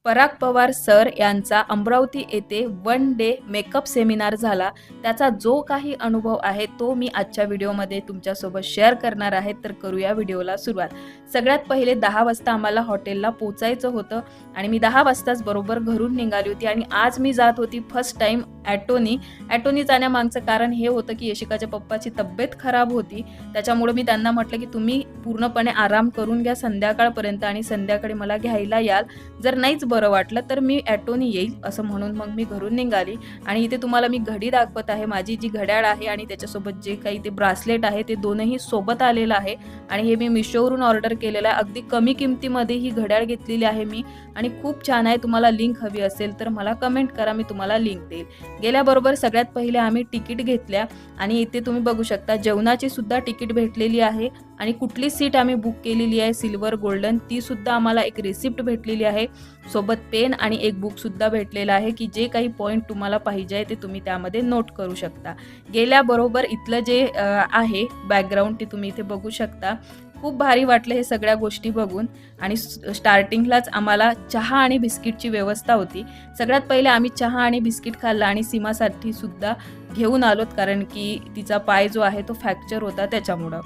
पराग Pawar sir यांचा अमरावती येथे 1 day makeup seminar झाला. त्याचा जो काही अनुभव आहे तो मी आजच्या व्हिडिओमध्ये तुमच्यासोबत शेअर करणार आहे. तर करूया व्हिडिओला सुरुवात. सगळ्यात पहिले 10 वाजता आम्हाला हॉटेलला पोचायचं होतं आणि मी 10 वाजताच बरोबर घरून निघाली होती आणि आज मी जात होती फर्स्ट टाइम ॲटोनी जाण्यामागचं कारण हे होतं की यशिकाच्या पप्पाची तब्येत खराब होती. त्याच्यामुळे मी त्यांना म्हटलं की तुम्ही पूर्णपणे आराम करून घ्या संध्याकाळपर्यंत आणि संध्याकाळी मला घ्यायला याल. जर नाहीच बरं वाटलं तर मी ॲटोनी येईल असं म्हणून मग मी घरून निघाली. आणि इथे तुम्हाला मी घडी दाखवत आहे. माझी जी घड्याळ आहे आणि त्याच्यासोबत जे काही ते ब्रासलेट आहे ते दोनही सोबत आलेलं आहे आणि हे मी मिशोवरून ऑर्डर केलेलं आहे. अगदी कमी किमतीमध्ये ही घड्याळ घेतलेली आहे मी आणि खूप छान आहे. तुम्हाला लिंक हवी असेल तर मला कमेंट करा, मी तुम्हाला लिंक देईल. गेल्याबरोबर सगळ्यात पहिले आम्ही तिकीट घेतल्या आणि इथे तुम्ही बघू शकता जेवणाची सुद्धा तिकीट भेटलेली आहे आणि कुठली सीट आम्ही बुक केलेली आहे सिल्वर गोल्डन ती सुद्धा आम्हाला एक रिसिप्ट भेटलेली आहे. सोबत पेन आणि एक बुक सुद्धा भेटलेला आहे की जे काही पॉईंट तुम्हाला पाहिजे आहे ते तुम्ही त्यामध्ये नोट करू शकता. गेल्याबरोबर इथलं जे आहे बॅकग्राऊंड ते तुम्ही इथे बघू शकता. खूप भारी वाटलं हे सगळ्या गोष्टी बघून आणि स्टार्टिंगलाच आम्हाला चहा आणि बिस्किटची व्यवस्था होती. सगळ्यात पहिले आम्ही चहा आणि बिस्किट खाल्ला आणि सीमासाठी सुद्धा घेऊन आलोत कारण की तिचा पाय जो आहे तो फ्रॅक्चर होता त्याच्यामुळं.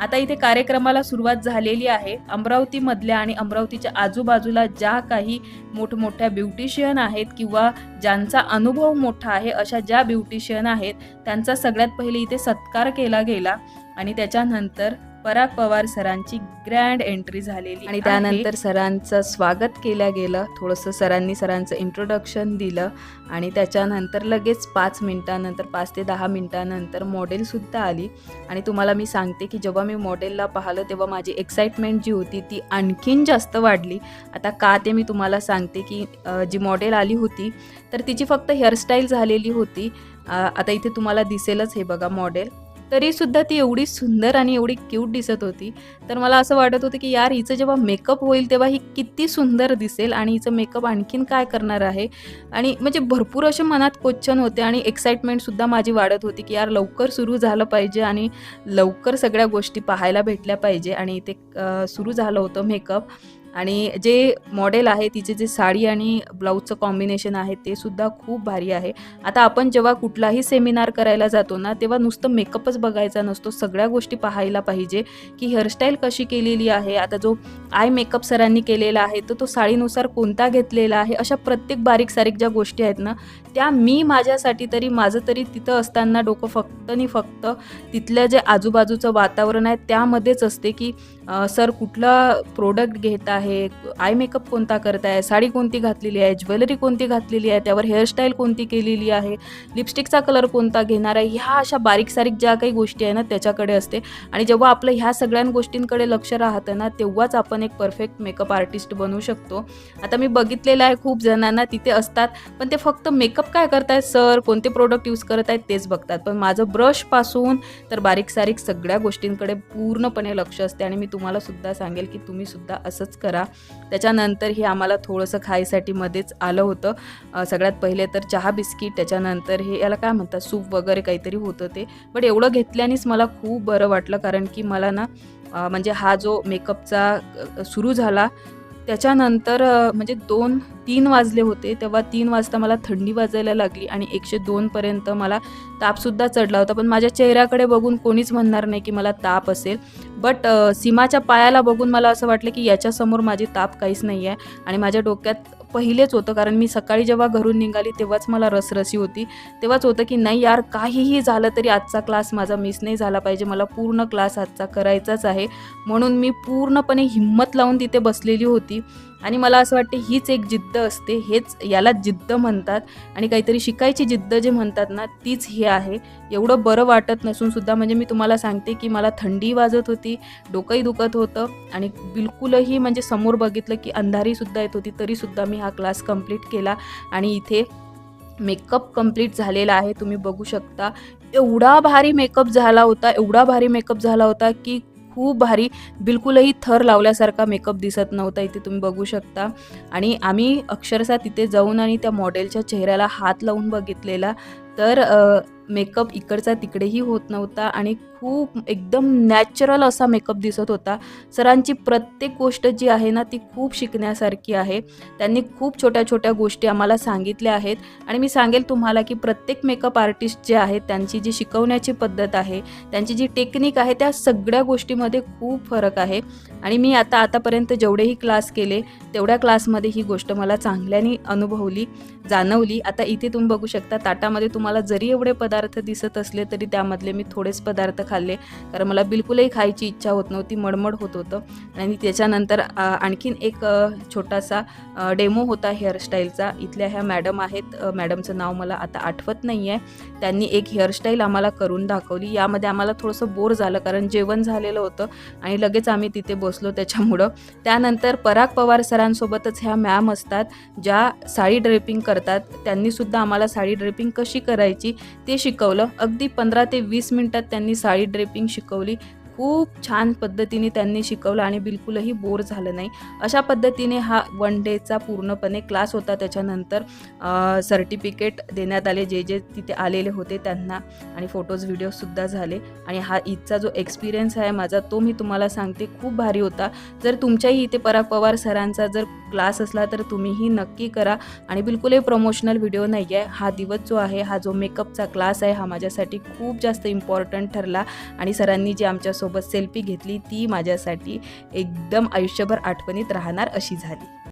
आता इथे कार्यक्रमाला सुरुवात झालेली आहे. अमरावतीमधल्या आणि अमरावतीच्या आजूबाजूला ज्या काही मोठमोठ्या ब्युटिशियन आहेत किंवा ज्यांचा अनुभव मोठा आहे अशा ज्या ब्युटिशियन आहेत त्यांचा सगळ्यात पहिले इथे सत्कार केला गेला आणि त्याच्यानंतर पराग पवार सरांची ग्रँड एंट्री झालेली आणि त्यानंतर सरांचं स्वागत केलं गेलं. थोडंसं सरांचं इंट्रोडक्शन दिलं आणि त्याच्यानंतर लगेच 5 मिनिटानंतर 5 ते 10 मिनिटानंतर मॉडेलसुद्धा आली आणि तुम्हाला मी सांगते की जेव्हा मी मॉडेलला पाहिलं तेव्हा माझी एक्साइटमेंट जी होती ती आणखीन जास्त वाढली. आता का ते मी तुम्हाला सांगते की जी मॉडेल आली होती तर तिची फक्त हेअरस्टाईल झालेली होती. आता इथे तुम्हाला दिसेलच हे बघा मॉडेल. तरीसुद्धा ती एवढी सुंदर आणि एवढी क्यूट दिसत होती. तर मला असं वाटत होतं की यार हिचं जेव्हा मेकअप होईल तेव्हा ही किती सुंदर दिसेल आणि हिचं मेकअप आणखीन काय करणार आहे. आणि म्हणजे भरपूर असे मनात क्वेश्चन होते आणि एक्साइटमेंटसुद्धा माझी वाढत होती की यार लवकर सुरू झालं पाहिजे आणि लवकर सगळ्या गोष्टी पाहायला भेटल्या पाहिजे. आणि इथे सुरू झालं होतं मेकअप आणि जे मॉडेल आहे तिचे जे साडी आणि ब्लाऊजचं कॉम्बिनेशन आहे ते सुद्धा खूप भारी आहे. आता आपण जेव्हा कुठलाही सेमिनार करायला जातो ना तेव्हा नुसतं मेकअपच बघायचा नसतो, सगळ्या गोष्टी पाहायला पाहिजे की हेअरस्टाईल कशी केलेली आहे. आता जो आय मेकअप सरांनी केलेला आहे तर तो साडीनुसार कोणता घेतलेला आहे, अशा प्रत्येक बारीक सारीक ज्या गोष्टी आहेत ना त्या मी माझ्यासाठी तरी माझं तरी तिथं असताना डोकं फक्त आणि फक्त तिथलं जे आजूबाजूचं वातावरण आहे त्यामध्येच असते की सर कुठला प्रोडक्ट घेत आहे, आय मेकअप कोणता करत आहे, साडी कोणती घातलेली आहे, ज्वेलरी कोणती घातलेली आहे, त्यावर हेअरस्टाईल कोणती केलेली आहे, लिपस्टिकचा कलर कोणता घेणार आहे, ह्या अशा बारीक सारीक ज्या काही गोष्टी आहे ना त्याच्याकडे असते. आणि जेव्हा आपलं ह्या सगळ्या गोष्टींकडे लक्ष राहतं ना तेव्हाच आपण एक परफेक्ट मेकअप आर्टिस्ट बनू शकतो. आता मी बघितलेलं आहे खूप जणांना तिथे असतात पण ते फक्त मेकअप काय करतायत सर कोणते प्रोडक्ट यूज करत आहेत तेच बघतात. पण माझं ब्रशपासून तर बारीक सारीक सगळ्या गोष्टींकडे पूर्णपणे लक्ष असते आणि मी तुम्हाला सुद्धा सांगेल की तुम्ही सुद्धा असंच करा. त्याच्यानंतर हे आम्हाला थोडंसं खायसाठी मध्येच आलं होतं. सगळ्यात पहिले तर चहा बिस्किट, त्याच्यानंतर हे याला काय म्हणतात सूप वगैरे काहीतरी होतं ते. बट एवढं घेतल्यानेच मला खूप बरं वाटलं कारण की मला ना म्हणजे हा जो मेकअपचा सुरू झाला त्याच्यानंतर म्हणजे 2-3 वाजले होते तेव्हा 3 वाजता मला थंडी वाजायला लागली आणि 102 पर्यंत मला तापसुद्धा चढला होता. पण माझ्या चेहऱ्याकडे बघून कोणीच म्हणणार नाही की मला ताप असेल. बट सीमाच्या पायाला बघून मला असं वाटलं की याच्यासमोर माझी ताप काहीच नाही आहे. आणि माझ्या डोक्यात पहिलेच होतं कारण मी सकाळी जेव्हा घरून निघाली तेव्हाच मला रसरशी होती. तेव्हाच होतं की नाही यार काहीही झालं तरी आजचा क्लास माझा मिस नाही झाला पाहिजे, मला पूर्ण क्लास आजचा करायचाच आहे. म्हणून मी पूर्णपणे हिम्मत लावून तिथे बसलेली होती. आणि मला असं वाटते हीच एक जिद्द असते, हेच याला जिद्द म्हणतात आणि काहीतरी शिकायची जिद्द जे म्हणतात ना तीच हे आहे. एवढं बरं वाटत नसून सुद्धा म्हणजे मी तुम्हाला सांगते की मला थंडी वाजत होती, डोकंही दुखत होतं आणि बिलकुलही म्हणजे समोर बघितलं की अंधारीसुद्धा येत होती तरीसुद्धा मी हा क्लास कंप्लीट केला. आणि इथे मेकअप कंप्लीट झालेला आहे तुम्ही बघू शकता. एवढा भारी मेकअप झाला होता की खूप भारी, बिलकुलही थर लावल्यासारखा मेकअप दिसत नव्हता. इथे तुम्ही बघू शकता. आणि आम्ही अक्षरशः तिथे जाऊन आणि त्या मॉडेलच्या चेहऱ्याला हात लावून बघितलेला तर मेकअप इकडचा तिकडेही होत नव्हता आणि खूप एकदम नॅचरल असा मेकअप दिसत होता. सरांची प्रत्येक गोष्ट जी आहे ना ती खूप शिकण्यासारखी आहे. त्यांनी खूप छोट्या-छोट्या गोष्टी आम्हाला सांगितल्या आहेत आणि मी सांगेल तुम्हाला की प्रत्येक मेकअप आर्टिस्ट जे आहेत त्यांची जी शिकवण्याची पद्धत आहे, त्यांची जी टेक्निक आहे त्या सगळ्या गोष्टीमध्ये खूप फरक आहे आणि मी आतापर्यंत जेवढेही क्लास केले तेवढ्या क्लासमध्ये ही गोष्ट मला चांगल्याने अनुभवली, जाणवली. आता इथे तुम्ही बघू शकता ताटामध्ये तुम्हाला जरी एवढे पदार्थ दिसत असले तरी त्यामधले मी थोडेच पदार्थ खाल्ले, कारण मला बिलकुलही खायची इच्छा होत नव्हती, मळमळ होत होतं. आणि त्याच्यानंतर आणखीन एक छोटासा डेमो होता हेअरस्टाईलचा. इथल्या ह्या मॅडम आहेत, मॅडमचं नाव मला आता आठवत नाही आहे. त्यांनी एक हेअरस्टाईल आम्हाला करून दाखवली. यामध्ये आम्हाला थोडंसं बोर झालं कारण जेवण झालेलं होतं आणि लगेच आम्ही तिथे बसलो त्याच्यामुळं. त्यानंतर पराग पवार सरांसोबतच ह्या मॅम असतात ज्या साडी ड्रेपिंग करतात. त्यांनीसुद्धा आम्हाला साडी ड्रेपिंग कशी करायची ते शिकवलं. अगदी 15 ते 20 मिनिटात त्यांनी साडी ड्रेपिंग शिकवली. खूप छान पद्धतीने त्यांनी शिकवलं आणि बिलकुलही बोर झालं नाही. अशा पद्धतीने हा 1 डेचा पूर्णपणे क्लास होता. त्याच्यानंतर सर्टिफिकेट देण्यात आले जे जे तिथे आलेले होते त्यांना आणि फोटोज व्हिडिओसुद्धा झाले आणि हा ईदचा जो एक्सपिरियन्स आहे माझा तो मी तुम्हाला सांगते खूप भारी होता. जर तुमच्याही इथे पराग पवार सरांचा जर क्लास असला तर तुम्हीही नक्की करा आणि बिलकुलही प्रमोशनल व्हिडिओ नाही आहे. हा दिवस जो आहे, हा जो मेकअपचा क्लास आहे हा माझ्यासाठी खूप जास्त इम्पॉर्टंट ठरला आणि सरांनी जी आमच्यासोबत सेल्फी घेतली ती माझ्यासाठी एकदम आयुष्यभर आठवणीत राहणार अशी झाली.